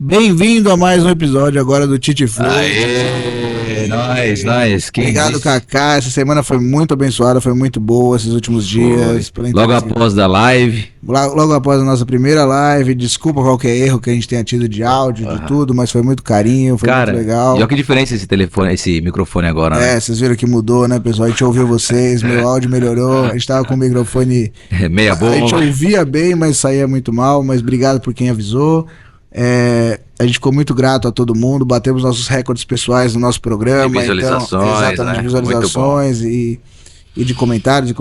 Bem-vindo a mais um episódio agora do Titi Flow. Aê, nós. Obrigado, Kaká. Essa semana foi muito abençoada, foi muito boa esses últimos dias. Logo após da live. Logo após a nossa primeira live. Desculpa qualquer erro que a gente tenha tido de áudio, de tudo, mas foi muito carinho, foi muito legal. E olha que diferença esse microfone agora, né? Vocês viram que mudou, né, pessoal? A gente ouviu vocês, meu áudio melhorou. A gente tava com o microfone meia boca. A gente ouvia bem, mas saía muito mal. Mas obrigado por quem avisou. A gente ficou muito grato a todo mundo, batemos nossos recordes pessoais no nosso programa. De visualizações, então, exatamente, né? Visualizações e de comentários,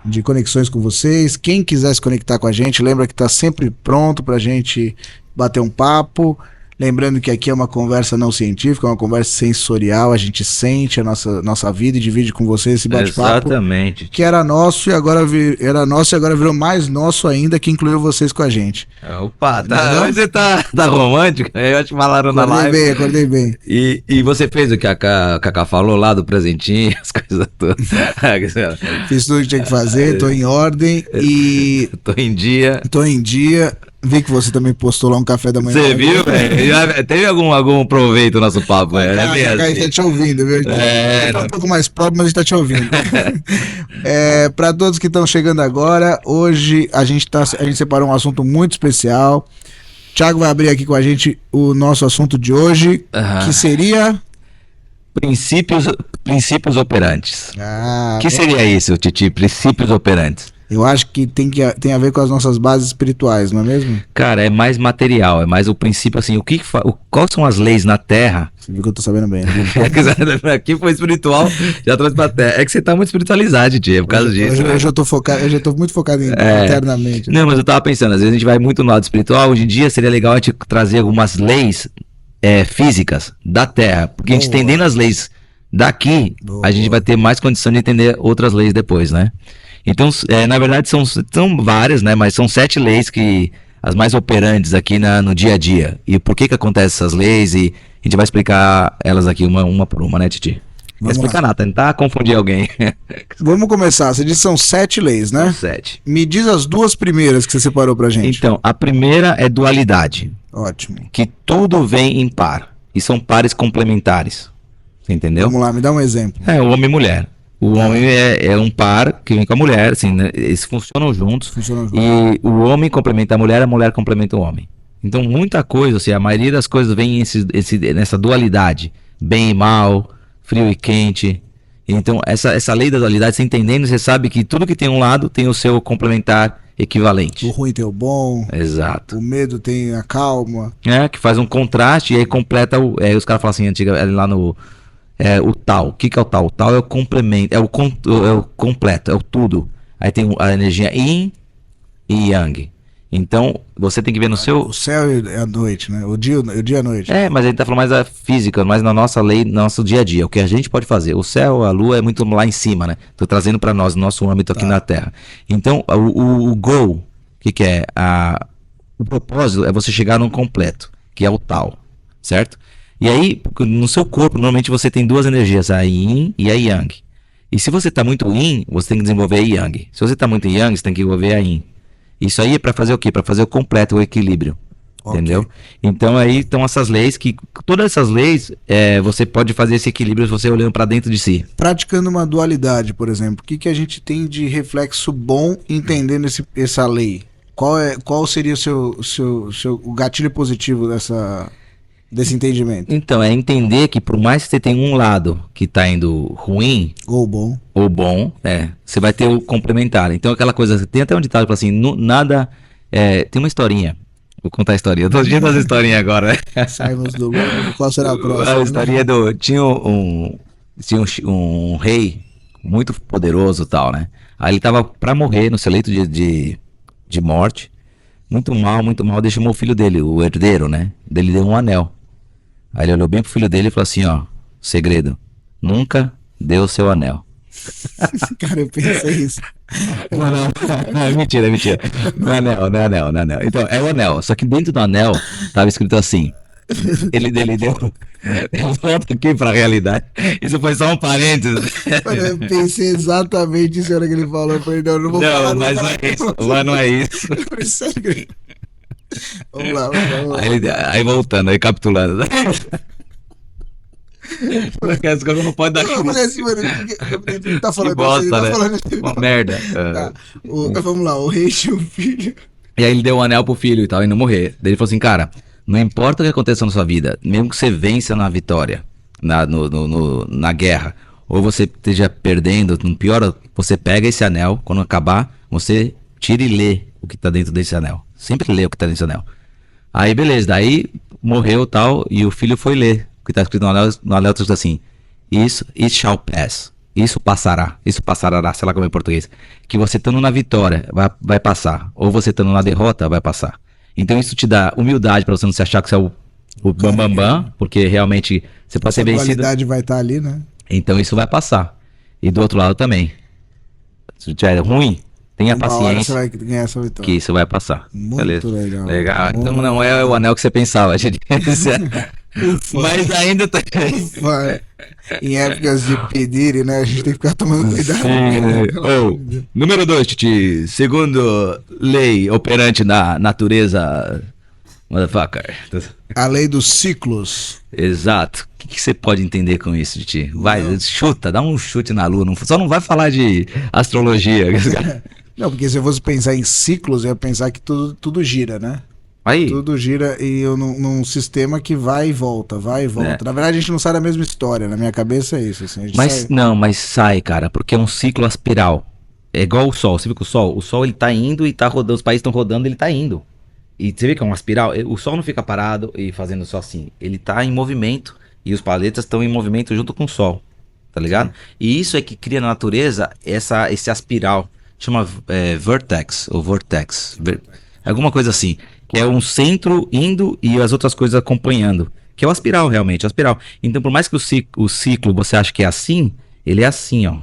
de conexões com vocês. Quem quiser se conectar com a gente, lembra que está sempre pronto para a gente bater um papo. Lembrando que aqui é uma conversa não científica, é uma conversa sensorial, a gente sente a nossa vida e divide com vocês esse bate-papo. Exatamente. Que era nosso e agora virou mais nosso ainda, que incluiu vocês com a gente. Opa, hoje você tá romântico? Eu te falaram na live. Acordei bem. E você fez o que a Cacá falou lá do presentinho, as coisas todas. Fiz tudo que tinha que fazer, tô em ordem e... Tô em dia. Vi que você também postou lá um café da manhã. Você viu, velho? Teve algum proveito no nosso papo, velho? A gente tá te ouvindo, viu? Tá um pouco mais próximo, mas a gente tá te ouvindo. Pra todos que estão chegando agora, hoje a gente separou um assunto muito especial. Thiago vai abrir aqui com a gente o nosso assunto de hoje, que seria... Princípios operantes. Que seria isso, Titi? Princípios operantes. Eu acho que tem a ver com as nossas bases espirituais, não é mesmo? Cara, é mais material, é mais o princípio, assim, quais são as leis na Terra? Você viu que eu tô sabendo bem, né? Aqui foi espiritual, já trouxe pra Terra. É que você tá muito espiritualizado, Tia, por causa disso. Hoje eu tô muito focado internamente. Não, mas eu tava pensando, às vezes a gente vai muito no lado espiritual, hoje em dia seria legal a gente trazer algumas leis físicas da Terra, porque a gente entendendo as leis daqui, a gente vai ter mais condição de entender outras leis depois, né? Então, na verdade, são várias, né? Mas são 7 leis que as mais operantes aqui no dia a dia. E por que acontecem essas leis? E a gente vai explicar elas aqui uma por uma, né, Titi? Não vai explicar nada, tentar confundir alguém. Vamos começar. Você disse que são 7 leis, né? São 7. Me diz as 2 primeiras que você separou pra gente. Então, a primeira é dualidade. Ótimo. Que tudo vem em par. E são pares complementares. Você entendeu? Vamos lá, me dá um exemplo. O homem e mulher. O homem é um par que vem com a mulher, assim, né? Eles funcionam juntos. E o homem complementa a mulher complementa o homem. Então, muita coisa, assim, a maioria das coisas vem nessa dualidade. Bem e mal, frio e quente. Então, essa lei da dualidade, você entendendo, você sabe que tudo que tem um lado tem o seu complementar equivalente. O ruim tem o bom. Exato. O medo tem a calma. Que faz um contraste e aí completa os caras falam assim, lá no... o tal. O que é o tal? O tal é o complemento, é o completo, é o tudo. Aí tem a energia yin e yang. Então, você tem que ver no seu... O céu e a noite, né? O dia e a noite. Mas ele tá falando mais da física, mais na nossa lei, no nosso dia a dia. O que a gente pode fazer. O céu, a lua é muito lá em cima, né? Tô trazendo para nós, no nosso âmbito aqui na Terra. Então, o goal, o que é? O propósito é você chegar num completo, que é o tal, certo? E aí, no seu corpo, normalmente você tem 2 energias, a yin e a yang. E se você está muito yin, você tem que desenvolver a yang. Se você está muito yang, você tem que desenvolver a yin. Isso aí é para fazer o quê? Para fazer o completo, o equilíbrio. Okay. Entendeu? Então aí estão essas leis que... Todas essas leis, você pode fazer esse equilíbrio você olhando para dentro de si. Praticando uma dualidade, por exemplo. O que a gente tem de reflexo bom entendendo essa lei? Qual seria o gatilho positivo desse entendimento? Então, é entender que por mais que você tenha um lado que tá indo ruim... Ou bom, você vai ter o complementar. Então, aquela coisa... Tem até um ditado que fala assim, nada... tem uma historinha. Vou contar a historinha. Eu tô dizendo as historinhas agora, né? Saímos do... Qual será a próxima? A historinha Tinha um rei muito poderoso e tal, né? Aí ele tava pra morrer no seu leito de morte. Muito mal, deixou o filho dele, o herdeiro, né? Ele deu um anel. Aí ele olhou bem pro filho dele e falou assim, segredo, nunca dê o seu anel. Cara, eu pensei isso. Não, é mentira. Não é anel. Então, é o anel, só que dentro do anel tava escrito assim, ele deu... Eu volto aqui pra realidade. Isso foi só um parênteses. Mano, eu pensei exatamente isso na hora que ele falou. Eu falei, não vou falar. Mas não é isso. Mas não é isso. Vamos lá, vamos lá. Aí voltando, recapitulando. Não pode dar Eu falei assim, mano, ele tá falando que bosta, assim, ele tá né? falando assim. Uma merda. Tá. Vamos lá, o rei tinha um filho. E aí ele deu o anel pro filho e tal, e não morrer. Daí ele falou assim, cara, não importa o que aconteça na sua vida, mesmo que você vença na vitória, na guerra, ou você esteja perdendo, não piora, você pega esse anel, quando acabar, você tira e lê o que tá dentro desse anel. Sempre lê o que tá dentro desse anel. Aí beleza, daí morreu tal, e o filho foi ler o que tá escrito no anel tá escrito assim, it shall pass. Isso passará, sei lá como é em português. Que você estando na vitória vai passar, ou você estando na derrota vai passar. Então isso te dá humildade para você não se achar que você é o bam, porque realmente você pode ser vencido. A qualidade vai estar ali, né? Então isso vai passar. E do outro lado também. Se tiver ruim, tenha paciência você vai ganhar essa vitória. Que isso vai passar. Muito beleza? Legal. Muito então não é o anel que você pensava, gente. Mas ainda tá. Em épocas de pedir, né? A gente tem que ficar tomando cuidado. Número 2, Titi. Segundo lei operante na natureza. Motherfucker. A lei dos ciclos. Exato. O que você pode entender com isso, Titi? Vai, chuta, dá um chute na lua. Só não vai falar de astrologia. Não, porque se eu fosse pensar em ciclos, eu ia pensar que tudo gira, né? Aí. Tudo gira e num sistema que vai e volta, vai e volta. Na verdade, a gente não sai da mesma história. Na minha cabeça é isso. Assim, mas sai, cara, porque é um ciclo aspiral. É igual o Sol. Você viu que o Sol ele tá indo e tá rodando, os países estão rodando, ele tá indo. E você vê que é uma espiral. O Sol não fica parado e fazendo só assim. Ele tá em movimento e os planetas estão em movimento junto com o Sol. Tá ligado? Sim. E isso é que cria na natureza esse aspiral. Chama vertex ou vortex. Alguma coisa assim. Que é um centro indo e as outras coisas acompanhando. Que é o aspiral, realmente, o aspiral. Então, por mais que o ciclo você acha que é assim, ele é assim, ó.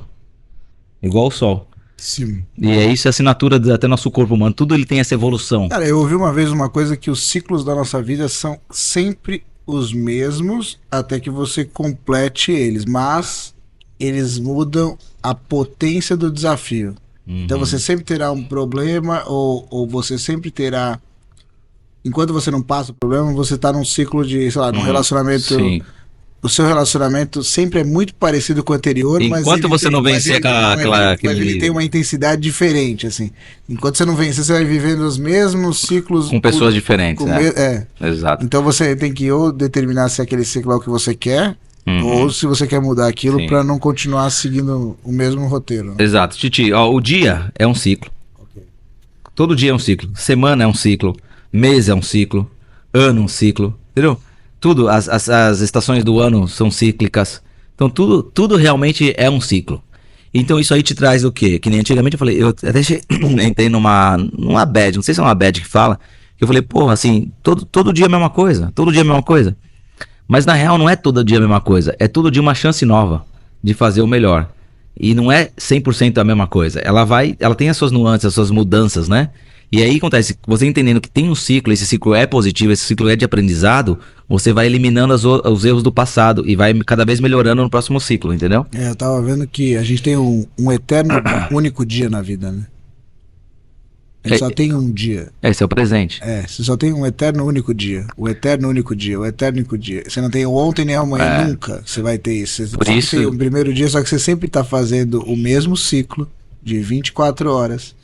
Igual o Sol. Sim. E é isso, a assinatura até nosso corpo humano. Tudo ele tem essa evolução. Cara, eu ouvi uma vez uma coisa que os ciclos da nossa vida são sempre os mesmos até que você complete eles. Mas eles mudam a potência do desafio. Então você sempre terá um problema ou você sempre terá... Enquanto você não passa o problema, você tá num ciclo de, sei lá, num relacionamento... Sim. O seu relacionamento sempre é muito parecido com o anterior, enquanto você não vencer ele tem uma intensidade diferente, assim. Enquanto você não vencer, você vai vivendo os mesmos ciclos... Com pessoas diferentes, né? Exato. Então você tem que ou determinar se aquele ciclo é o que você quer, ou se você quer mudar aquilo para não continuar seguindo o mesmo roteiro. Né? Exato. Titi, ó, o dia é um ciclo. Okay. Todo dia é um ciclo. Semana é um ciclo. Mês é um ciclo. Ano é um ciclo. Entendeu? Tudo, as estações do ano são cíclicas. Então tudo realmente é um ciclo. Então isso aí te traz o quê? Que nem antigamente eu falei, eu até entrei numa bad, não sei se é uma bad que fala, que eu falei, pô, assim, todo dia é a mesma coisa, todo dia é a mesma coisa. Mas na real não é todo dia a mesma coisa, é todo dia uma chance nova de fazer o melhor. E não é 100% a mesma coisa, ela tem as suas nuances, as suas mudanças, né? E aí acontece, você entendendo que tem um ciclo, esse ciclo é positivo, esse ciclo é de aprendizado, você vai eliminando os erros do passado e vai cada vez melhorando no próximo ciclo, entendeu? Eu tava vendo que a gente tem um eterno único dia na vida, né? A gente só tem um dia. Esse é o presente. Você só tem um eterno único dia. O eterno único dia, o eterno único dia. Você não tem o ontem nem o amanhã, nunca você vai ter isso. Você Por isso... tem o primeiro dia, só que você sempre tá fazendo o mesmo ciclo de 24 horas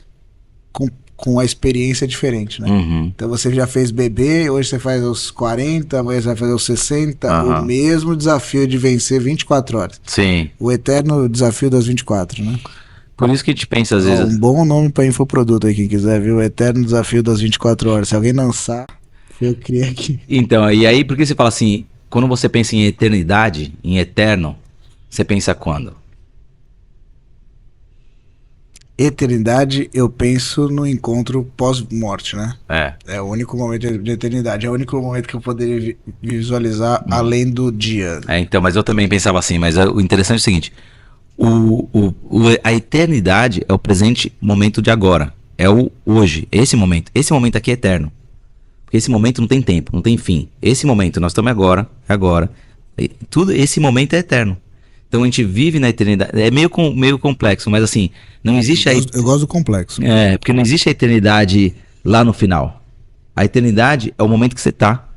com a experiência diferente, né? Então você já fez bebê, hoje você faz os 40, amanhã você vai fazer os 60, o mesmo desafio de vencer 24 horas. Sim. O eterno desafio das 24, né? Por isso que a gente pensa às vezes... Um bom nome para infoproduto aí, quem quiser, viu? O eterno desafio das 24 horas. Se alguém lançar, eu criei aqui. Então, e aí por que você fala assim, quando você pensa em eternidade, em eterno, você pensa quando? Eternidade, eu penso no encontro pós-morte, né? É o único momento de eternidade. É o único momento que eu poderia visualizar além do dia. Então, mas eu também pensava assim. Mas o interessante é o seguinte: a eternidade é o presente momento de agora. É o hoje. Esse momento aqui é eterno. Porque esse momento não tem tempo, não tem fim. Esse momento, nós estamos agora. Esse momento é eterno. Então a gente vive na eternidade. É meio complexo, mas assim, não existe eu gosto do complexo. Porque não existe a eternidade lá no final. A eternidade é o momento que você tá.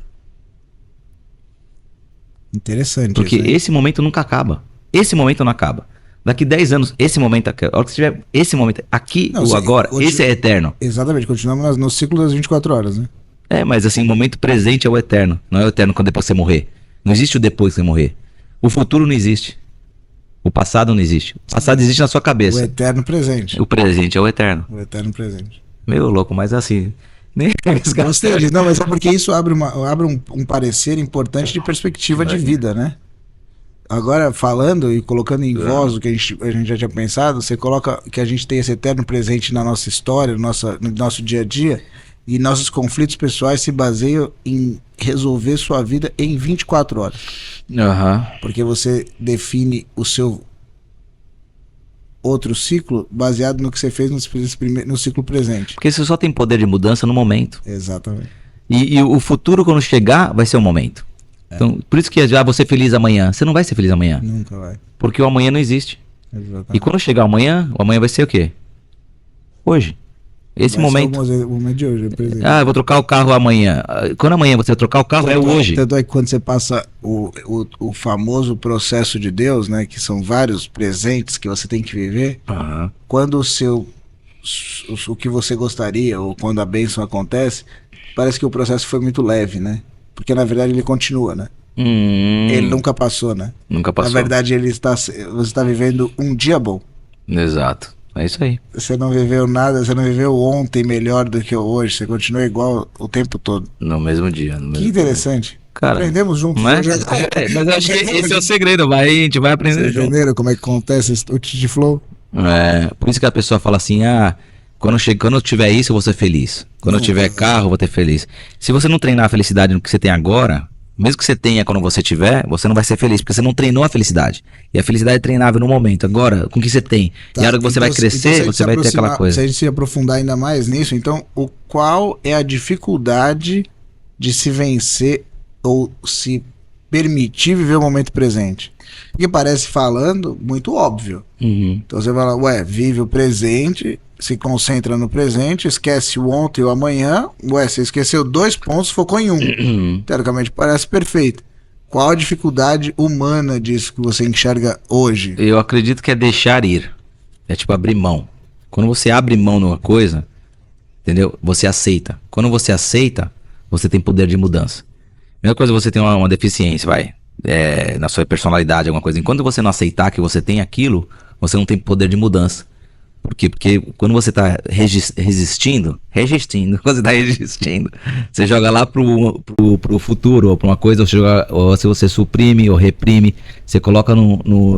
Interessante. Porque isso, né? esse momento nunca acaba. Esse momento não acaba. Daqui 10 anos, esse momento acaba. A hora que você tiver esse momento aqui, Não, o sim, agora, esse é eterno. Exatamente, continuamos no ciclo das 24 horas, né? É, mas assim, o momento presente é o eterno. Não é o eterno quando depois você morrer. Não existe o depois que você morrer. O futuro não existe. O passado não existe. O passado existe na sua O cabeça. eterno presente. O presente é o eterno. O eterno presente. Meio louco, mas assim. Nem Gostei disso. Não, mas é porque isso abre um parecer importante de perspectiva de vida, né? Agora, falando e colocando em voz o que a gente já tinha pensado, você coloca que a gente tem esse eterno presente na nossa história, no nosso dia a dia, e nossos conflitos pessoais se baseiam em resolver sua vida em 24 horas. Aham. Porque você define o seu outro ciclo baseado no que você fez no ciclo presente. Porque você só tem poder de mudança no momento. Exatamente. E o futuro, quando chegar, vai ser o momento. Então, por isso que já vou ser feliz amanhã. Você não vai ser feliz amanhã. Nunca vai. Porque o amanhã não existe. Exatamente. E quando chegar o amanhã vai ser o quê? Hoje. Esse Vai ser momento. o momento de hoje, o presente. Ah, eu vou trocar o carro amanhã. Quando amanhã você trocar o carro, é o hoje. Tanto é que quando você passa o famoso processo de Deus, né, que são vários presentes que você tem que viver, Aham. quando o que você gostaria, ou quando a bênção acontece, parece que o processo foi muito leve, né? Porque na verdade ele continua, né? Ele nunca passou, né? Nunca passou. Na verdade você está vivendo um dia bom. Exato. É isso aí. Você não viveu nada, você não viveu ontem melhor do que hoje, você continua igual o tempo todo. No mesmo dia. No mesmo Que interessante. Cara, aprendemos juntos. Não é? Mas eu acho que esse é o segredo, a gente vai aprender Vocês junto. entenderam como é que acontece o Titi Flow? É, por isso que a pessoa fala assim, quando eu tiver isso, eu vou ser feliz. Quando eu tiver carro, eu vou ter feliz. Se você não treinar a felicidade no que você tem agora, mesmo que você tenha quando você tiver, você não vai ser feliz, porque você não treinou a felicidade. E a felicidade é treinável no momento. Agora, com o que você tem. Tá, E a hora que você vai crescer, você vai ter aquela coisa. Se a gente se aprofundar ainda mais nisso, então, qual é a dificuldade de se vencer ou se permitir viver o momento presente? Porque parece, falando, muito óbvio. Uhum. Então você fala, vive o presente, se concentra no presente, esquece o ontem e o amanhã. Você esqueceu 2 pontos, focou em um. Teoricamente parece perfeito. Qual a dificuldade humana disso que você enxerga hoje? Eu acredito que é deixar ir. É tipo abrir mão. Quando você abre mão numa coisa, entendeu? Você aceita. Quando você aceita, você tem poder de mudança. Primeira coisa, você tem uma deficiência, na sua personalidade, alguma coisa. Enquanto você não aceitar que você tem aquilo, você não tem poder de mudança. Por quê? Porque quando você está resistindo, quando você tá resistindo, você joga lá pro futuro, ou pra uma coisa, ou se você suprime ou reprime, você coloca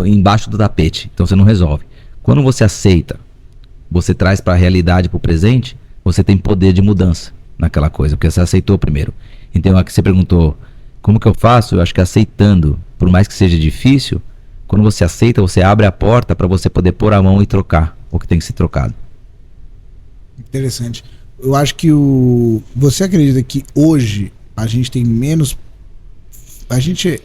embaixo do tapete. Então você não resolve. Quando você aceita, você traz para a realidade, pro presente, você tem poder de mudança naquela coisa, porque você aceitou primeiro. Então, aqui você perguntou, como que eu faço? Eu acho que aceitando, por mais que seja difícil, quando você aceita, você abre a porta para você poder pôr a mão e trocar o que tem que ser trocado. Interessante. Eu acho que você acredita que hoje a gente tem menos... A gente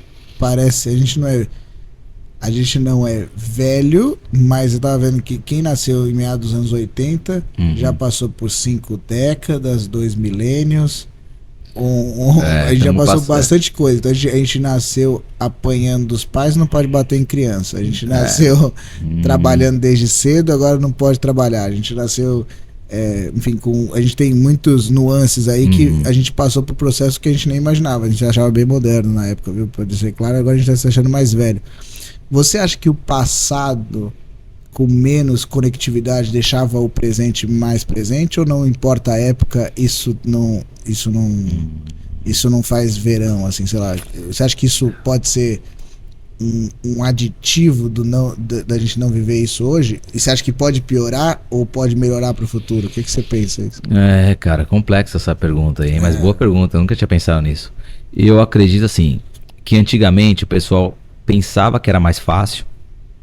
não é velho, mas eu tava vendo que quem nasceu em meados dos anos 80 já passou por 5 décadas, 2 milênios. A gente já passou bastante coisa. Então a gente nasceu apanhando dos pais, não pode bater em criança. A gente nasceu trabalhando desde cedo, agora não pode trabalhar. A gente nasceu, enfim, a gente tem muitos nuances aí que a gente passou por processo que a gente nem imaginava. A gente achava bem moderno na época, viu? Pode ser claro, agora a gente está se achando mais velho. Você acha que o passado, com menos conectividade, deixava o presente mais presente, ou não importa a época, isso não faz verão, assim, sei lá? Você acha que isso pode ser um aditivo da gente não viver isso hoje? E você acha que pode piorar ou pode melhorar para o futuro? O que você pensa isso? Cara, complexa essa pergunta aí, mas boa pergunta, eu nunca tinha pensado nisso. Eu acredito assim, que antigamente o pessoal pensava que era mais fácil,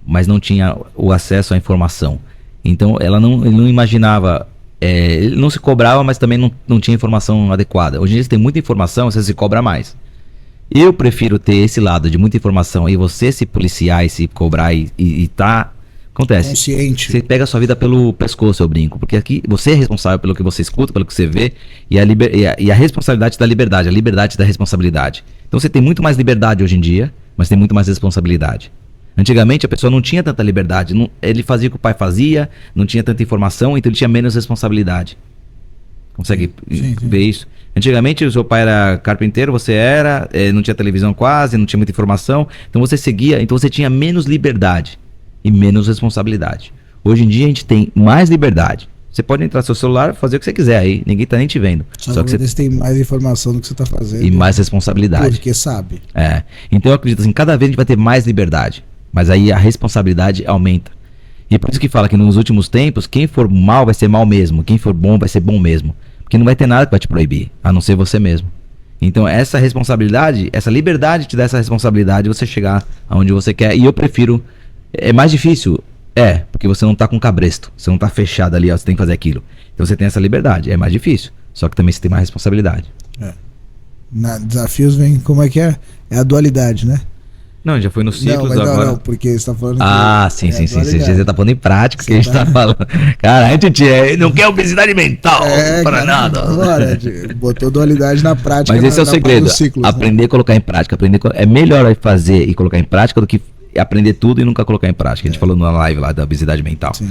mas não tinha o acesso à informação. Então ele não imaginava, ele não se cobrava, mas também não tinha informação adequada. Hoje em dia você tem muita informação, você se cobra mais. Eu prefiro ter esse lado de muita informação e você se policiar e se cobrar e tá Acontece. Consciente. Você pega a sua vida pelo pescoço, eu brinco. Porque aqui você é responsável pelo que você escuta, pelo que você vê. E a responsabilidade da liberdade. A liberdade da responsabilidade. Então você tem muito mais liberdade hoje em dia, mas tem muito mais responsabilidade. Antigamente a pessoa não tinha tanta liberdade. Ele fazia o que o pai fazia, não tinha tanta informação, então ele tinha menos responsabilidade. Consegue ver isso? Antigamente o seu pai era carpinteiro, você não tinha televisão quase, não tinha muita informação. Então você seguia, então você tinha menos liberdade e menos responsabilidade. Hoje em dia a gente tem mais liberdade. Você pode entrar no seu celular e fazer o que você quiser aí. Ninguém tá nem te vendo. Só que você tem mais informação do que você tá fazendo. E mais responsabilidade. Porque sabe. Então eu acredito assim, cada vez a gente vai ter mais liberdade. Mas aí a responsabilidade aumenta. E é por isso que fala que nos últimos tempos, quem for mal vai ser mal mesmo. Quem for bom vai ser bom mesmo. Porque não vai ter nada que vai te proibir, a não ser você mesmo. Então essa responsabilidade, essa liberdade te dá essa responsabilidade de você chegar aonde você quer. E eu prefiro... É mais difícil? Porque você não tá com cabresto. Você não tá fechado ali, ó, você tem que fazer aquilo. Então você tem essa liberdade, é mais difícil. Só que também você tem mais responsabilidade. Desafios vem, como é que é? É a dualidade, né? Não, já foi no ciclo agora. Não, porque você tá falando sim. Você tá pondo em prática o que a gente tá falando. Cara, a gente não quer obesidade mental para nada. Agora, botou dualidade na prática. Mas esse é o segredo. Aprender a colocar em prática. É melhor fazer e colocar em prática do que aprender tudo e nunca colocar em prática. A gente falou na live lá da obesidade mental. Sim.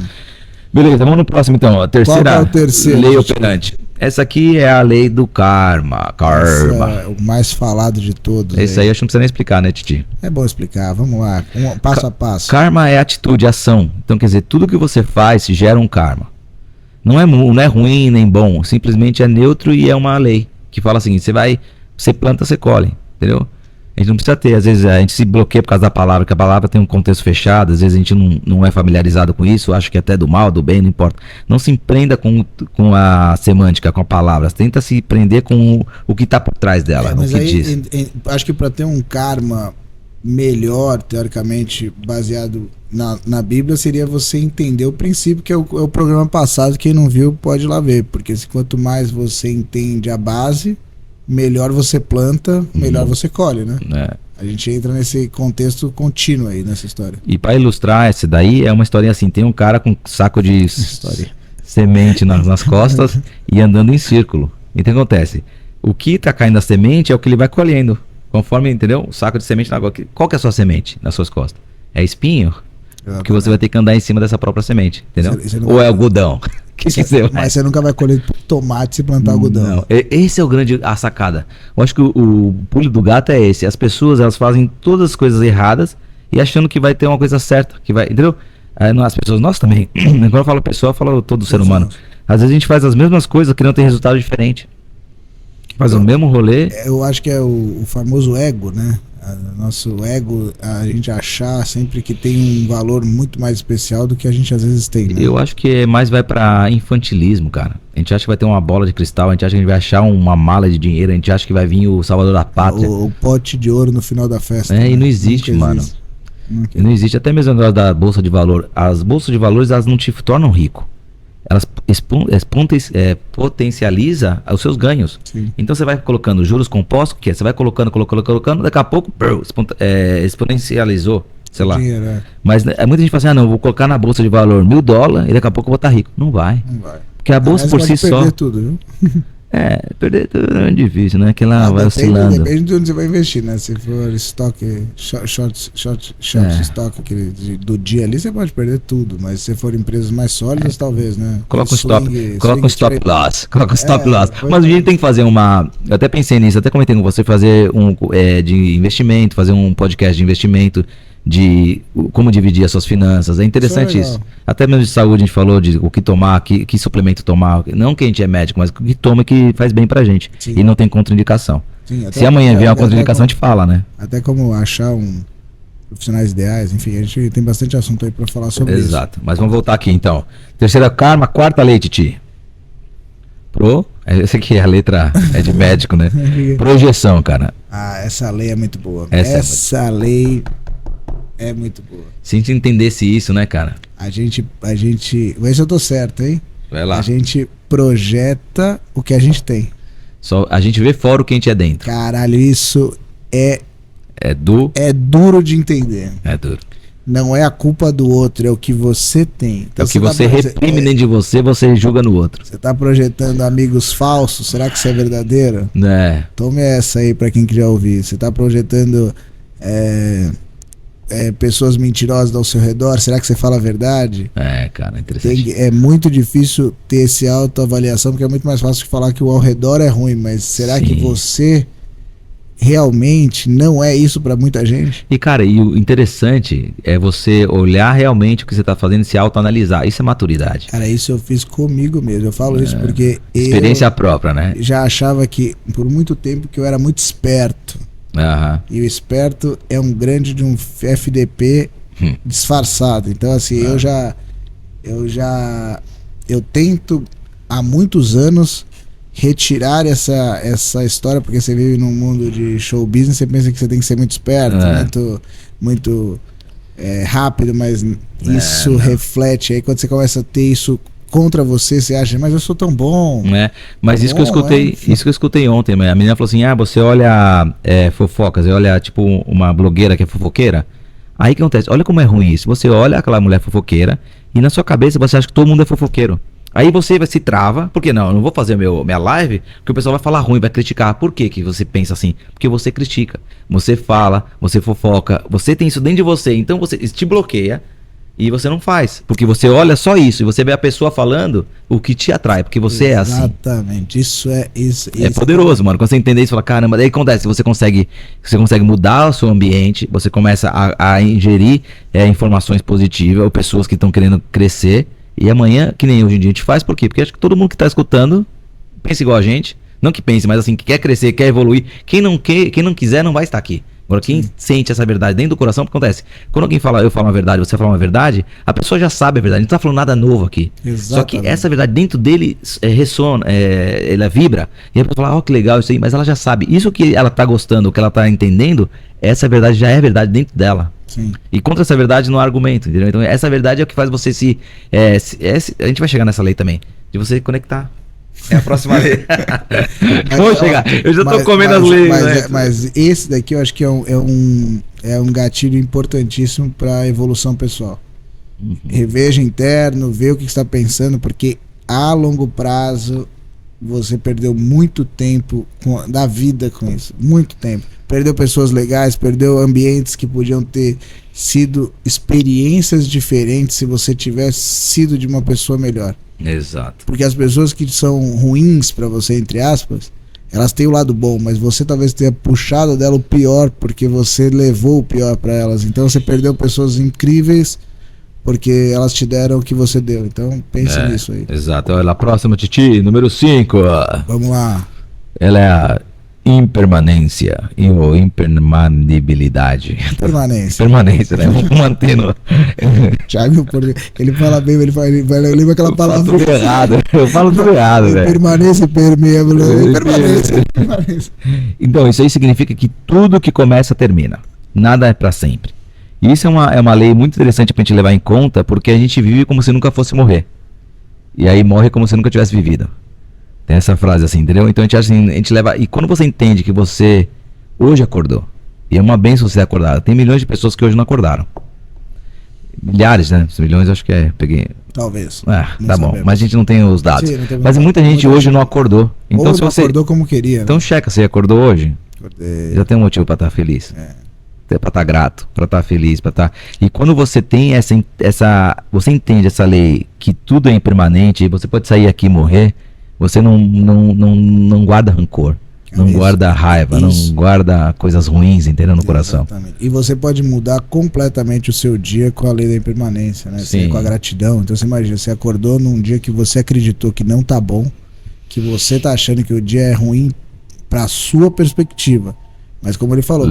Beleza, vamos no próximo então. A terceira lei operante. Essa aqui é a lei do karma. Karma. É o mais falado de todos. Esse aí acho que não precisa nem explicar, né, Titi? É bom explicar, vamos lá. Passo a passo. Karma é atitude, ação. Então quer dizer, tudo que você faz gera um karma. Não é ruim nem bom, simplesmente é neutro e é uma lei. Que fala assim, você planta, você colhe, entendeu? A gente não precisa ter, às vezes a gente se bloqueia por causa da palavra, que a palavra tem um contexto fechado, às vezes a gente não é familiarizado com isso, acha que até do mal, do bem, não importa. Não se empreenda com a semântica, com a palavra, tenta se prender com o que está por trás dela, mas o que aí, diz. Acho que para ter um karma melhor, teoricamente, baseado na Bíblia, seria você entender o princípio, que é o programa passado, quem não viu pode ir lá ver, porque quanto mais você entende a base, melhor você planta, melhor você colhe, né? A gente entra nesse contexto contínuo aí, nessa história. E para ilustrar essa daí, é uma historinha assim, tem um cara com um saco de semente nas costas e andando em círculo. E o que acontece? O que tá caindo da semente é o que ele vai colhendo. Conforme, entendeu? O saco de semente na água. Qual que é a sua semente nas suas costas? É espinho? Porque você vai ter que andar em cima dessa própria semente, entendeu? Ou é algodão? Mas você nunca vai colher tomate se plantar algodão. Não. Esse é a sacada. Eu acho que o pulo do gato é esse. As pessoas, elas fazem todas as coisas erradas e achando que vai ter uma coisa certa, que vai, entendeu? As pessoas, nós também. Quando eu falo pessoa, eu falo todo ser humano. Às vezes a gente faz as mesmas coisas que não tem resultado diferente. Faz o mesmo rolê. Eu acho que é o famoso ego, né? Nosso ego, a gente achar sempre que tem um valor muito mais especial do que a gente às vezes tem, né? Eu acho que mais vai pra infantilismo, cara. A gente acha que vai ter uma bola de cristal, a gente acha que a gente vai achar uma mala de dinheiro, a gente acha que vai vir o salvador da pátria. O pote de ouro no final da festa. E não existe, mano. Não existe. Até mesmo o negócio da bolsa de valor. As bolsas de valores, elas não te tornam rico. Elas potencializa os seus ganhos. Sim. Então você vai colocando juros compostos, que você vai colocando, daqui a pouco exponencializou, sei lá. Dinheiro, Mas muita gente fala assim, eu vou colocar na bolsa de valor $1.000 e daqui a pouco eu vou estar rico. Não vai. Porque a bolsa por si só... perder tudo, viu? Perder tudo é difícil, né? Que ela vai oscilando. Depende de onde você vai investir, né? Se for estoque, short stock do dia ali, você pode perder tudo. Mas se for empresas mais sólidas, talvez, né? Coloca um stop loss. Coloca um stop loss. Mas a gente tem que fazer eu até pensei nisso, até comentei com você, fazer de investimento, fazer um podcast de investimento, de como dividir as suas finanças. É interessante isso. Até mesmo de saúde a gente falou de o que tomar, que suplemento tomar. Não que a gente é médico, mas o que toma que faz bem pra gente. Sim. E não tem contraindicação. Sim, se amanhã vier uma contraindicação, a gente fala, né? Até como achar profissionais ideais, enfim, a gente tem bastante assunto aí pra falar sobre isso. Exato, mas vamos voltar aqui então. Terceira karma, quarta lei, Titi. Essa aqui é a letra, é de médico, né? Projeção, cara. Essa lei é muito boa. Essa lei é muito boa. Se a gente entendesse isso, né, cara? A gente... Vê se eu tô certo, hein? Vai lá. A gente projeta o que a gente tem. Só a gente vê fora o que a gente é dentro. Caralho, isso é duro de entender. É duro. não é a culpa do outro, é o que você tem. É Então, o que você reprime dentro de você, você julga no outro. Você tá projetando amigos falsos, será que isso é verdadeiro? É. Tome essa aí pra quem quiser ouvir. Você tá projetando pessoas mentirosas ao seu redor, será que você fala a verdade? É, cara, interessante. É muito difícil ter esse autoavaliação, porque é muito mais fácil de falar que o ao redor é ruim, mas será Sim. que você realmente não é isso pra muita gente? E, cara, e o interessante é você olhar realmente o que você tá fazendo e se autoanalisar. Isso é maturidade. Cara, isso eu fiz comigo mesmo. Eu falo isso porque Experiência própria, né? eu já achava que, por muito tempo, que eu era muito esperto. Aham. E o esperto é um grande de um FDP disfarçado. Então, assim, eu tento há muitos anos retirar essa história, porque você vive num mundo de show business, você pensa que você tem que ser muito esperto, muito rápido, mas isso reflete aí quando você começa a ter isso contra você, você acha, mas eu sou tão bom. Mas isso que eu escutei, isso que eu escutei ontem, a menina falou assim: você olha fofocas, você olha tipo uma blogueira que é fofoqueira. Aí o que acontece? Olha como é ruim isso. Você olha aquela mulher fofoqueira e na sua cabeça você acha que todo mundo é fofoqueiro. Aí você se trava, porque não, eu não vou fazer minha live, porque o pessoal vai falar ruim, vai criticar. Por que que você pensa assim? Porque você critica, você fala, você fofoca, você tem isso dentro de você, então você te bloqueia e você não faz. Porque você olha só isso e você vê a pessoa falando o que te atrai, porque você é assim. Exatamente, isso é poderoso, mano. Quando você entender isso, você fala, caramba, daí acontece, você consegue mudar o seu ambiente, você começa a ingerir informações positivas, ou pessoas que estão querendo crescer. E amanhã, que nem hoje em dia a gente faz, por quê? Porque acho que todo mundo que está escutando pensa igual a gente. Não que pense, mas assim, que quer crescer, quer evoluir. Quem não quiser não vai estar aqui. Agora, quem sente essa verdade dentro do coração, o que acontece? Quando alguém fala, eu falo uma verdade, você fala uma verdade, a pessoa já sabe a verdade, não está falando nada novo aqui. Exatamente. Só que essa verdade dentro dele ressona, ela vibra, e a pessoa fala, que legal isso aí, mas ela já sabe. Isso que ela está gostando, o que ela está entendendo, essa verdade já é verdade dentro dela. Sim. E contra essa verdade não há argumento, entendeu? Então essa verdade é o que faz você a gente vai chegar nessa lei também, de você conectar. É a próxima lei. Vamos chegar. Eu já tô comendo as leis, né? Mas esse daqui eu acho que é um gatilho importantíssimo para a evolução pessoal. Reveja interno, vê o que está pensando, porque a longo prazo você perdeu muito tempo da vida com isso. Muito tempo. Perdeu pessoas legais, perdeu ambientes que podiam ter sido experiências diferentes se você tivesse sido de uma pessoa melhor. Exato. Porque as pessoas que são ruins pra você, entre aspas, elas têm o lado bom, mas você talvez tenha puxado dela o pior, porque você levou o pior pra elas. Então você perdeu pessoas incríveis porque elas te deram o que você deu. Então pense nisso aí. Exato. Olha, a próxima, Titi, número 5. Vamos lá. Ela é a impermanência ou impermanabilidade. Permanência, né? Vamos manter no... Thiago, ele fala bem, ele lembra aquela palavra. Eu falo tudo errado, velho. Permanência, permanência. Então, isso aí significa que tudo que começa termina. Nada é pra sempre. E isso é uma lei muito interessante pra gente levar em conta, porque a gente vive como se nunca fosse morrer. E aí morre como se nunca tivesse vivido. Tem essa frase assim, entendeu? Então a gente leva... E quando você entende que você hoje acordou, e é uma bênção você acordar, tem milhões de pessoas que hoje não acordaram. Milhares, né? Milhões acho que peguei... Talvez. Tá bom, mas a gente não tem os dados. Sim, mas muita gente hoje não acordou. Então, ou se não acordou como queria. Então checa, você acordou hoje? Acordei. Já tem um motivo pra estar feliz. Pra estar grato, pra estar feliz, pra estar... E quando você tem você entende essa lei, que tudo é impermanente, você pode sair aqui e morrer, você não guarda rancor, não guarda raiva, não guarda coisas ruins, entendeu, no coração. Exatamente. E você pode mudar completamente o seu dia com a lei da impermanência, né? Sim. Com a gratidão. Então você imagina, você acordou num dia que você acreditou que não tá bom, que você tá achando que o dia é ruim pra sua perspectiva. Mas como ele falou,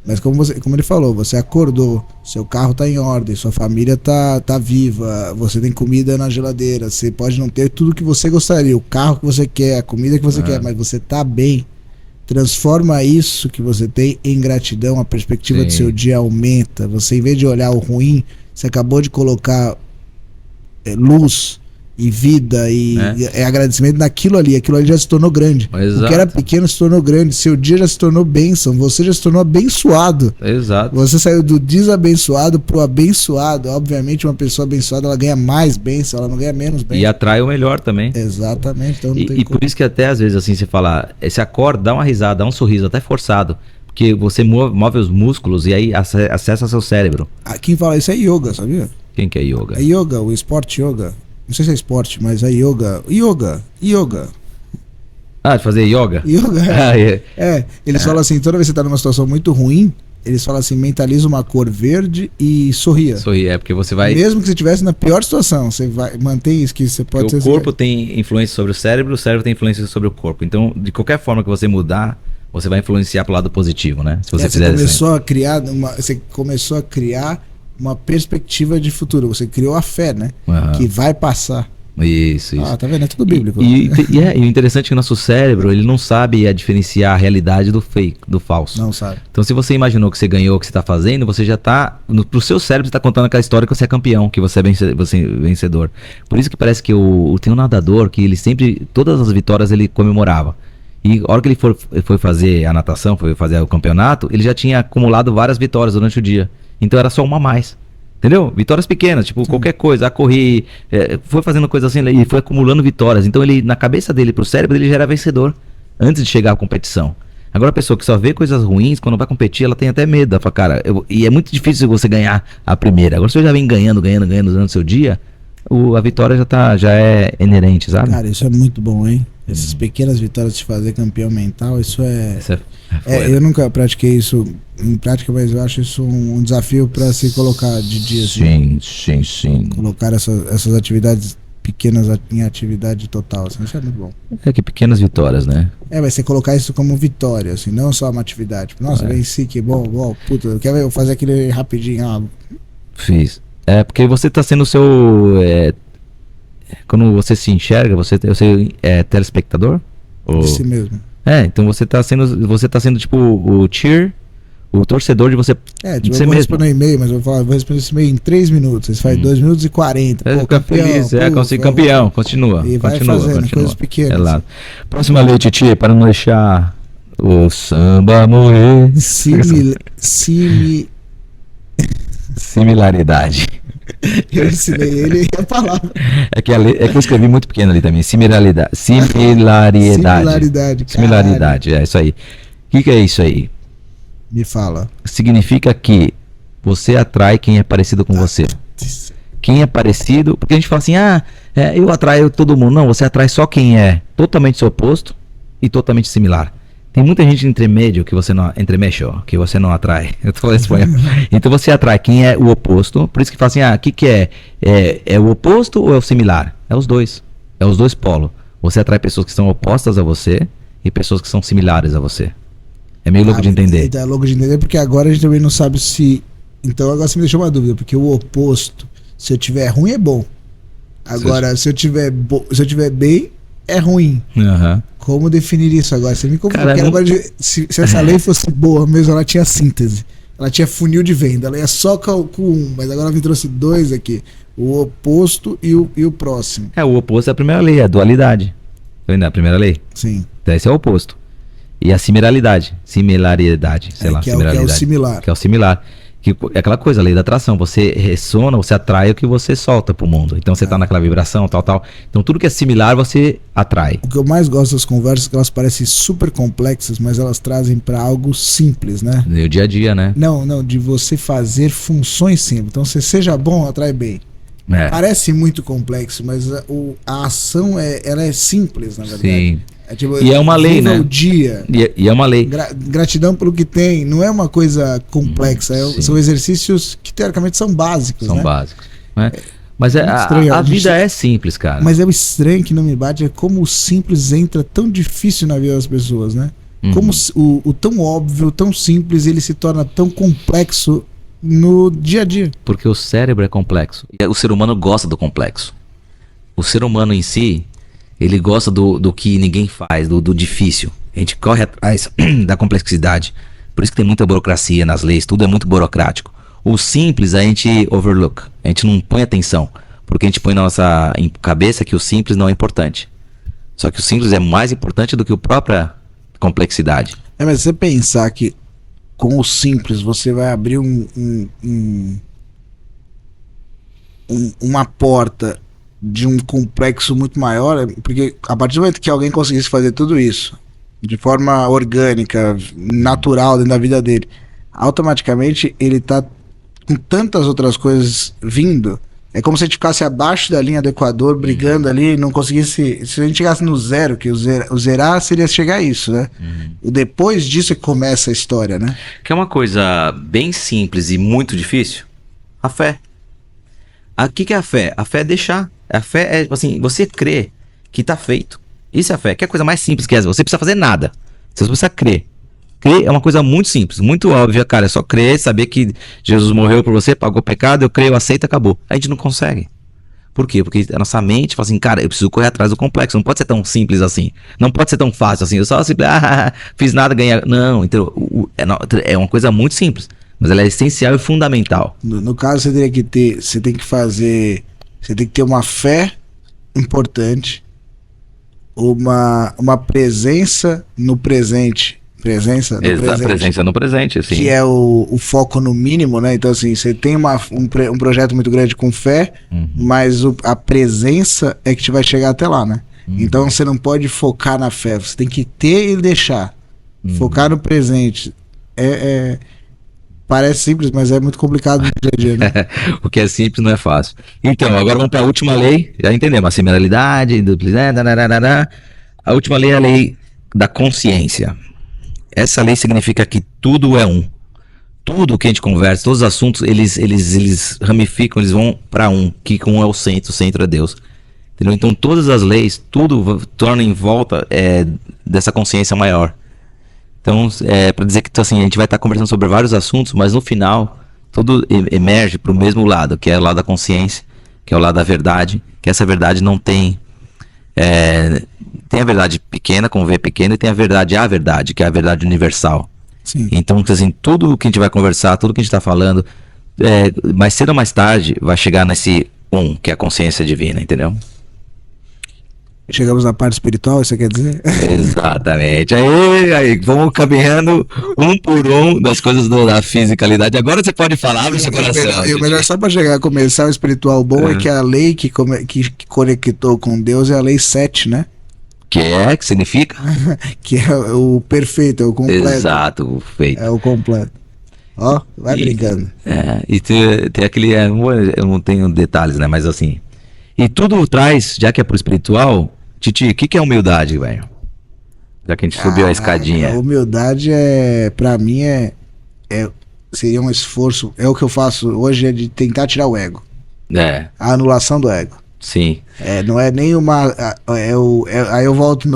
mas como ele falou, você acordou, seu carro tá em ordem, sua família tá viva, você tem comida na geladeira, você pode não ter tudo que você gostaria, o carro que você quer, a comida que você quer, mas você tá bem. Transforma isso que você tem em gratidão, a perspectiva do seu dia aumenta. Você, em vez de olhar o ruim, você acabou de colocar luz e vida e é agradecimento naquilo ali. Aquilo ali já se tornou grande. Exato. O que era pequeno se tornou grande. Seu dia já se tornou bênção. Você já se tornou abençoado. Exato. Você saiu do desabençoado pro abençoado. Obviamente, uma pessoa abençoada, ela ganha mais bênção, ela não ganha menos bênção. E atrai o melhor também. Exatamente. Então não tem E por isso que até às vezes assim você fala, esse acorde, dá uma risada, dá um sorriso, até forçado. Porque você move os músculos e aí acessa seu cérebro. Quem fala isso é yoga, sabia? Quem que é yoga? É yoga, o esporte yoga. Não sei se é esporte, mas é yoga. Yoga. Ah, de fazer yoga? Yoga, eles falam assim, toda vez que você tá numa situação muito ruim, eles falam assim, mentaliza uma cor verde e sorria. Sorria, porque você vai... Mesmo que você estivesse na pior situação, você vai mantém isso, que você pode porque o corpo tem influência sobre o cérebro tem influência sobre o corpo. Então, de qualquer forma que você mudar, você vai influenciar pro lado positivo, né? Se você fizer você começou a criar uma perspectiva de futuro. Você criou a fé, né? Que vai passar. Isso. Tá vendo? É tudo bíblico. E o interessante é que o nosso cérebro, ele não sabe diferenciar a realidade do fake, do falso. Não sabe. Então, se você imaginou que você ganhou o que você tá fazendo, você já tá... Pro seu cérebro, você tá contando aquela história que você é campeão, que você é vencedor. Por isso que parece que tem um nadador que ele sempre... Todas as vitórias ele comemorava. E a hora que ele foi fazer a natação, foi fazer o campeonato, ele já tinha acumulado várias vitórias durante o dia. Então era só uma a mais. Entendeu? Vitórias pequenas, tipo qualquer coisa, correr, foi fazendo coisas assim e foi acumulando vitórias. Então ele, na cabeça dele, pro cérebro, ele já era vencedor antes de chegar à competição. Agora a pessoa que só vê coisas ruins, quando vai competir, ela tem até medo. Ela fala, cara, e é muito difícil você ganhar a primeira. Agora se você já vem ganhando durante o seu dia, a vitória já é inerente, sabe? Cara, isso é muito bom, hein? Essas pequenas vitórias de fazer campeão mental, isso é eu nunca pratiquei isso em prática, mas eu acho isso um desafio para se colocar de dia. Sim. Colocar essas atividades pequenas em atividade total, assim, isso é muito bom. Que pequenas vitórias, né? Vai ser colocar isso como vitória, assim, não só uma atividade. Nossa, venci, que bom, puta, quer ver eu fazer aquele rapidinho? Fiz. Porque você tá sendo o seu... quando você se enxerga, você é telespectador? De si mesmo. Então você tá sendo tipo o o torcedor de você. Eu vou responder um e-mail, mas vou responder esse e-mail em 3 minutos. Você faz 2 minutos e 40. Campeão, feliz, campeão, continua. E vai fazendo coisas pequenas. Próxima lei, Titi, para não deixar o samba morrer. Similaridade. Eu ensinei ele a palavra. É que eu escrevi muito pequeno ali também. Similaridade. Similaridade, é isso aí. O que é isso aí? Me fala. Significa que você atrai quem é parecido com você. Quem é parecido... Porque a gente fala assim, eu atraio todo mundo. Não, você atrai só quem é totalmente seu oposto e totalmente similar. Tem muita gente intermédio que você não... que você não atrai. Eu tô falando espanhol. Então você atrai quem é o oposto. Por isso que fala assim, o que é? É o oposto ou é o similar? É os dois. É os dois polos. Você atrai pessoas que são opostas a você e pessoas que são similares a você. É meio louco de entender. É louco de entender porque agora a gente também não sabe se... Então agora você me deixou uma dúvida, porque o oposto, se eu tiver ruim, é bom. Agora, se eu tiver bem, é ruim. Uhum. Como definir isso agora? Você me confundiu. Agora, se essa lei fosse boa mesmo, ela tinha síntese. Ela tinha funil de venda. Ela ia só com um, mas agora me trouxe 2 aqui. O oposto e o próximo. O oposto é a primeira lei, a dualidade. Tá vendo? A primeira lei. Sim. Então esse é o oposto. E a similaridade, sei lá, que é similaridade. O similar. Que é o similar. Que é aquela coisa, a lei da atração. Você ressona, você atrai o que você solta pro mundo. Então você tá naquela vibração, tal. Então tudo que é similar, você atrai. O que eu mais gosto das conversas é que elas parecem super complexas, mas elas trazem para algo simples, né? No dia a dia, né? Não, de você fazer funções simples. Então se seja bom, atrai bem. Parece muito complexo, mas a ação ela é simples, na verdade. Sim. E é uma lei, né? O dia. E é uma lei. Gratidão pelo que tem. Não é uma coisa complexa. São exercícios que teoricamente são básicos. São básicos. Né? Mas a vida é simples, cara. Mas é o estranho que não me bate. É como o simples entra tão difícil na vida das pessoas, né? Como o tão óbvio, tão simples, ele se torna tão complexo no dia a dia. Porque o cérebro é complexo. O ser humano gosta do complexo. O ser humano em si... Ele gosta do que ninguém faz, do difícil. A gente corre atrás da complexidade. Por isso que tem muita burocracia nas leis, tudo é muito burocrático. O simples a gente overlook, a gente não põe atenção. Porque a gente põe na nossa cabeça que o simples não é importante. Só que o simples é mais importante do que a própria complexidade. Mas se você pensar que com o simples você vai abrir uma porta de um complexo muito maior, porque a partir do momento que alguém conseguisse fazer tudo isso de forma orgânica, natural dentro da vida dele, automaticamente ele tá com tantas outras coisas vindo. É como se a gente ficasse abaixo da linha do Equador, brigando ali, e não conseguisse. Se a gente chegasse no zero, que o zerar seria chegar a isso, né? Depois disso é que começa a história, né? Que é uma coisa bem simples e muito difícil. A fé. O que é a fé? A fé é deixar. A fé é, assim, você crê que tá feito. Isso é a fé. Que é a coisa mais simples que é. Você precisa fazer nada. Você só precisa crer. Crer é uma coisa muito simples, muito óbvia, cara. É só crer, saber que Jesus morreu por você, pagou o pecado, eu creio, aceito, acabou. A gente não consegue. Por quê? Porque a nossa mente fala assim, cara, eu preciso correr atrás do complexo. Não pode ser tão simples assim. Não pode ser tão fácil assim. Eu só simples, fiz nada, ganhei. Não, então, é uma coisa muito simples. Mas ela é essencial e fundamental. No caso, você tem que ter uma fé importante, uma presença no presente. Presença no presente, assim. Que é o foco no mínimo, né? Então, assim, você tem um projeto muito grande com fé, mas a presença é que te vai chegar até lá, né? Então, você não pode focar na fé, você tem que ter e deixar. Focar no presente. Parece simples, mas é muito complicado no dia a dia, né? O que é simples não é fácil. Então, agora vamos para a última lei. Já entendemos, a similaridade, a última lei é a lei da consciência. Essa lei significa que tudo é um. Tudo que a gente conversa, todos os assuntos, eles ramificam, eles vão para um, que um é o centro é Deus. Entendeu? Então todas as leis, tudo torna em volta dessa consciência maior. Então, para dizer que assim, a gente vai estar conversando sobre vários assuntos, mas no final, tudo emerge para o mesmo lado, que é o lado da consciência, que é o lado da verdade, que essa verdade não tem... tem a verdade pequena, com V pequeno, e tem a verdade, que é a verdade universal. Sim. Então, assim, tudo que a gente vai conversar, tudo que a gente está falando, mais cedo ou mais tarde, vai chegar nesse que é a consciência divina, entendeu? Chegamos na parte espiritual, isso quer dizer? Exatamente. Aí, vamos caminhando um por um das coisas da fisicalidade. Agora você pode falar, abre seu coração. O melhor só para começar o espiritual bom é que a lei que conectou com Deus é a lei 7, né? Que significa? Que é o perfeito, é o completo. Exato, o feito. É o completo. Ó, vai brincando. E tem aquele... eu não tenho detalhes, né? Mas assim... E tudo traz, já que é pro espiritual... Titi, o que é humildade, velho? Já que a gente subiu a escadinha. A humildade pra mim seria um esforço. É o que eu faço hoje, é de tentar tirar o ego. A anulação do ego. Sim. Não é nem uma... aí eu volto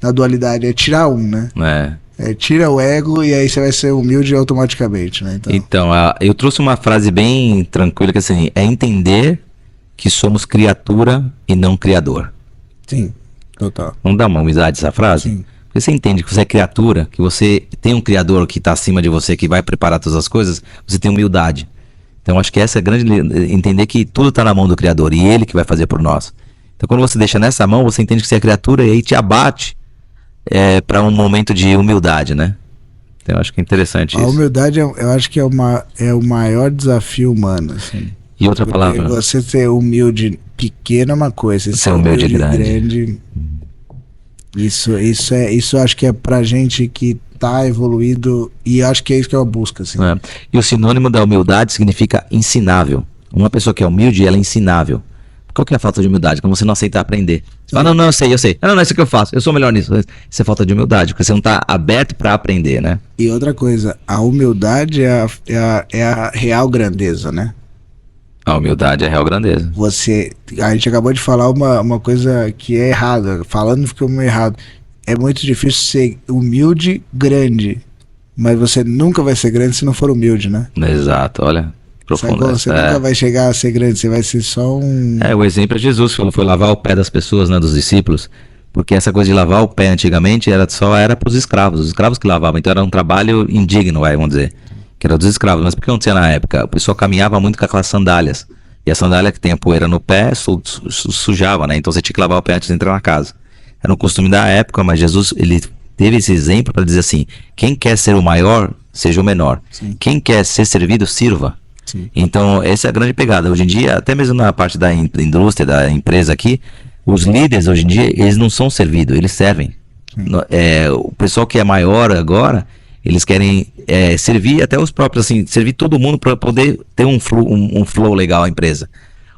na dualidade, é tirar né? Tira o ego e aí você vai ser humilde automaticamente, né? Então, eu trouxe uma frase bem tranquila, que assim, é entender que somos criatura e não criador. Sim, total. Vamos dar uma humildade essa frase? Sim. Porque você entende que você é criatura, que você tem um criador que está acima de você, que vai preparar todas as coisas, você tem humildade. Então acho que essa é a grande... Entender que tudo está na mão do criador e ele que vai fazer por nós. Então quando você deixa nessa mão, você entende que você é criatura e aí te abate para um momento de humildade, né? Então eu acho que é interessante isso. A humildade eu acho que é o maior desafio humano, assim. E outra palavra... Você ser humilde pequeno é uma coisa, ser humilde grande. Isso eu acho que é pra gente que tá evoluído, e acho que é isso que eu busco, assim. E o sinônimo da humildade significa ensinável. Uma pessoa que é humilde, ela é ensinável. Qual que é a falta de humildade? Quando você não aceitar aprender. Você fala, não, eu sei. Não, isso que eu faço, eu sou melhor nisso. Isso é falta de humildade, porque você não tá aberto pra aprender, né? E outra coisa, a humildade é a real grandeza, né? A humildade é a real grandeza. A gente acabou de falar uma coisa que é errada. Falando ficou meio errado. É muito difícil ser humilde grande. Mas você nunca vai ser grande se não for humilde, né? Exato, olha. Profundo. Você nunca vai chegar a ser grande, você vai ser só um... O exemplo é Jesus, quando foi lavar o pé das pessoas, né, dos discípulos. Porque essa coisa de lavar o pé antigamente era para os escravos que lavavam. Então era um trabalho indigno, vamos dizer. Que era dos escravos. Mas o que acontecia na época? O pessoal caminhava muito com aquelas sandálias. E a sandália que tem a poeira no pé sujava, né? Então você tinha que lavar o pé antes de entrar na casa. Era um costume da época, mas Jesus, ele teve esse exemplo para dizer assim: quem quer ser o maior, seja o menor. Sim. Quem quer ser servido, sirva. Sim. Então, essa é a grande pegada. Hoje em dia, até mesmo na parte da indústria, da empresa aqui, os líderes, hoje em dia, eles não são servidos, eles servem. O pessoal que é maior agora, eles querem servir até os próprios, assim, servir todo mundo para poder ter um flow legal à empresa.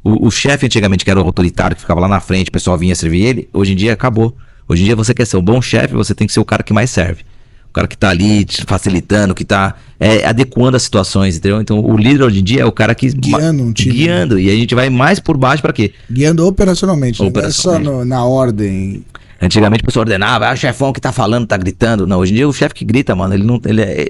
O chefe antigamente, que era o autoritário, que ficava lá na frente, o pessoal vinha servir ele, hoje em dia acabou. Hoje em dia você quer ser um bom chefe, você tem que ser o cara que mais serve. O cara que tá ali te facilitando, que tá adequando as situações, entendeu? Então o líder hoje em dia é o cara que... Guiando um time. Guiando, e a gente vai mais por baixo para quê? Guiando operacionalmente, não é só na ordem. Antigamente o pessoal ordenava, o chefão que tá falando, tá gritando. Não, hoje em dia o chefe que grita, mano,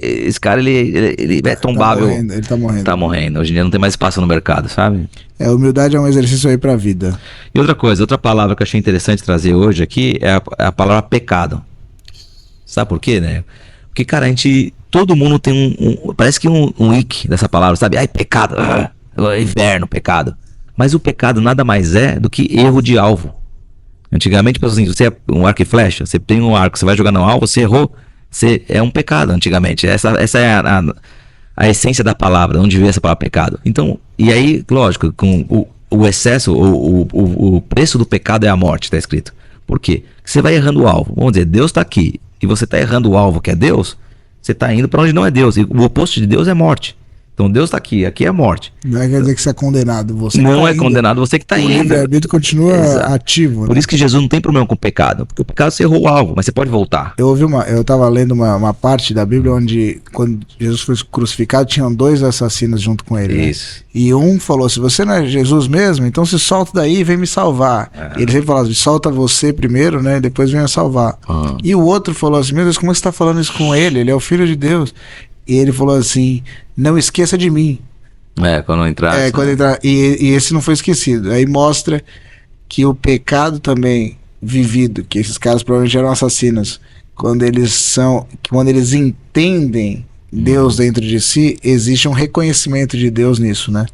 esse cara, ele é tombável. Ele tá morrendo. Tá morrendo. Hoje em dia não tem mais espaço no mercado, sabe? Humildade é um exercício aí pra vida. E outra coisa, outra palavra que eu achei interessante trazer hoje aqui é a palavra pecado. Sabe por quê, né? Porque, cara, todo mundo tem parece que um ick dessa palavra, sabe? Ai, pecado, inferno, pecado. Mas o pecado nada mais é do que erro de alvo. Antigamente, assim, você é um arco e flecha, você tem um arco, você vai jogar no alvo, você errou, é um pecado antigamente. Essa é a essência da palavra, onde veio essa palavra pecado. Então, e aí, lógico, com o excesso, o preço do pecado é a morte, está escrito. Por quê? Porque você vai errando o alvo. Vamos dizer, Deus está aqui, e você está errando o alvo, que é Deus, você está indo para onde não é Deus. E o oposto de Deus é morte. Então Deus está aqui é morte. Não quer dizer que você é condenado. Você não tá é condenado, você que está indo. O livre-arbítrio continua ativo. Por isso que Jesus não tem problema com o pecado. Porque o pecado você errou o alvo, mas você pode voltar. Eu estava lendo uma parte da Bíblia onde, quando Jesus foi crucificado, tinham 2 assassinos junto com ele. Isso. Né? E um falou: se você não é Jesus mesmo, então se solta daí e vem me salvar. E ele sempre falava: solta você primeiro, né? E depois vem me salvar. E o outro falou assim: meu Deus, como você está falando isso com ele? Ele é o Filho de Deus. E ele falou assim: não esqueça de mim. Quando entrar. Quando entrar. E esse não foi esquecido. Aí mostra que o pecado também vivido, que esses caras provavelmente eram assassinos, quando eles entendem Deus dentro de si, existe um reconhecimento de Deus nisso, né?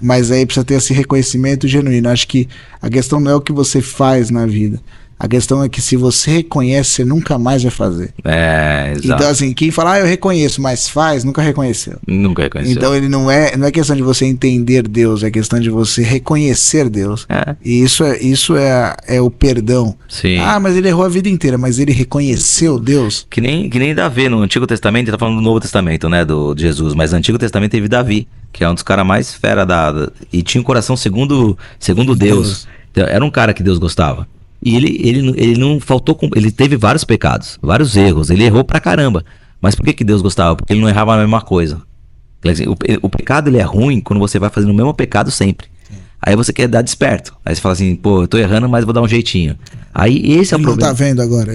Mas aí precisa ter esse reconhecimento genuíno. Acho que a questão não é o que você faz na vida. A questão é que se você reconhece, você nunca mais vai fazer. Exato. Então, assim, quem fala, eu reconheço, mas faz, nunca reconheceu. Nunca reconheceu. Então, ele não é questão de você entender Deus, é questão de você reconhecer Deus. E isso é o perdão. Sim. Mas ele errou a vida inteira, mas ele reconheceu Deus. Que nem Davi, no Antigo Testamento, ele tá falando do Novo Testamento, né, de Jesus, mas no Antigo Testamento teve Davi, que é um dos caras mais fera e tinha um coração segundo Deus. Então, era um cara que Deus gostava. E ele não faltou, ele teve vários pecados, vários erros, ele errou pra caramba. Mas por que Deus gostava? Porque ele não errava a mesma coisa. O pecado ele é ruim quando você vai fazendo o mesmo pecado sempre. Aí você quer dar desperto. Aí você fala assim, pô, eu tô errando, mas vou dar um jeitinho. Aí esse é o problema. Não tá vendo agora.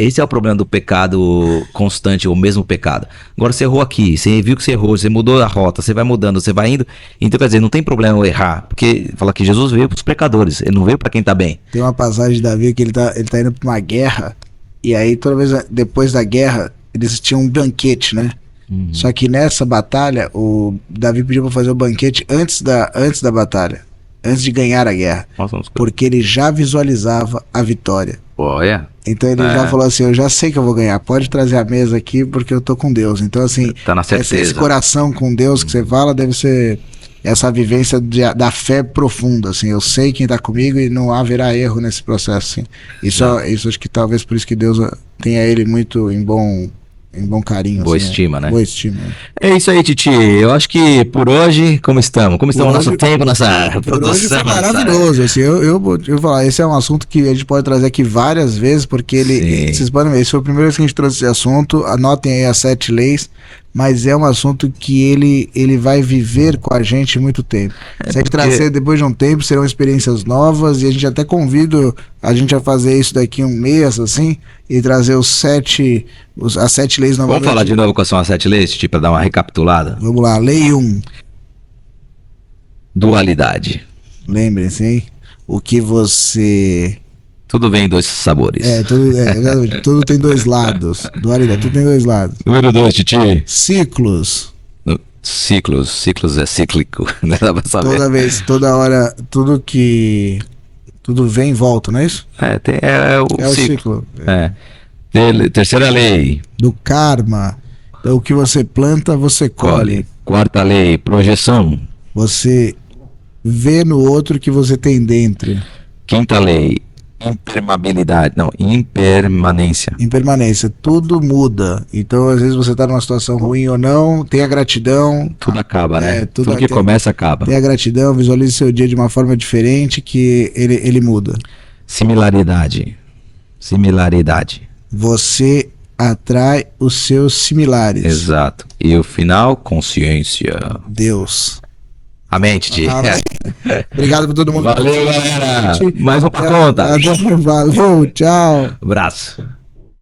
Esse é o problema do pecado constante, o mesmo pecado. Agora você errou aqui, você viu que você errou, você mudou a rota, você vai mudando, você vai indo. Então quer dizer, não tem problema eu errar. Porque fala que Jesus veio pros pecadores, ele não veio pra quem tá bem. Tem uma passagem de Davi que ele tá indo pra uma guerra, e aí toda vez depois da guerra, eles tinham um banquete, né? Só que nessa batalha, o Davi pediu pra fazer o banquete antes da batalha. Antes de ganhar a guerra. Porque ele já visualizava a vitória. Então ele já falou assim, eu já sei que eu vou ganhar, pode trazer a mesa aqui porque eu tô com Deus. Então assim, tá na certeza. Esse coração com Deus que você fala deve ser essa vivência da fé profunda, assim, eu sei quem tá comigo e não haverá erro nesse processo, assim. Isso acho que talvez por isso que Deus tenha ele muito em bom carinho. Boa assim, estima, né? Boa estima. É isso aí, Titi. Eu acho que por hoje, como estamos? Como estamos no nosso tempo, nossa produção? Hoje foi maravilhoso. Assim, eu vou falar, esse é um assunto que a gente pode trazer aqui várias vezes, porque vocês podem ver, esse foi a primeira vez que a gente trouxe esse assunto. Anotem aí as 7 leis. Mas é um assunto que ele vai viver com a gente muito tempo. Se a gente trazer depois de um tempo, serão experiências novas, e a gente até convido a gente a fazer isso daqui um mês, assim, e trazer as 7 leis novamente. Vamos falar de novo quais são as 7 leis, tipo, para dar uma recapitulada? Vamos lá, lei 1. Dualidade. Lembrem-se, hein? O que você... Tudo vem em 2 sabores. Tudo tem 2 lados. Dualidade, tudo tem 2 lados. Número 2, Titi. Ciclos. Ciclos é cíclico, não dá pra saber. Toda vez, toda hora, tudo vem e volta, não é isso? É o É o ciclo. ciclo. Terceira lei, Do karma. Então, o que você planta, você colhe. Quarta lei, projeção. Você vê no outro o que você tem dentro. Quinta lei, impermanência. Impermanência, tudo muda. Então, às vezes você está numa situação ruim ou não, tenha gratidão. Tudo acaba, né? tudo que começa acaba. Tenha gratidão, visualize seu dia de uma forma diferente que ele muda. Similaridade. Você atrai os seus similares. Exato. E o final, consciência. Deus. Amém, Titi. Obrigado por todo mundo. Valeu, galera. Mais uma conta. Valeu, tchau. Abraço.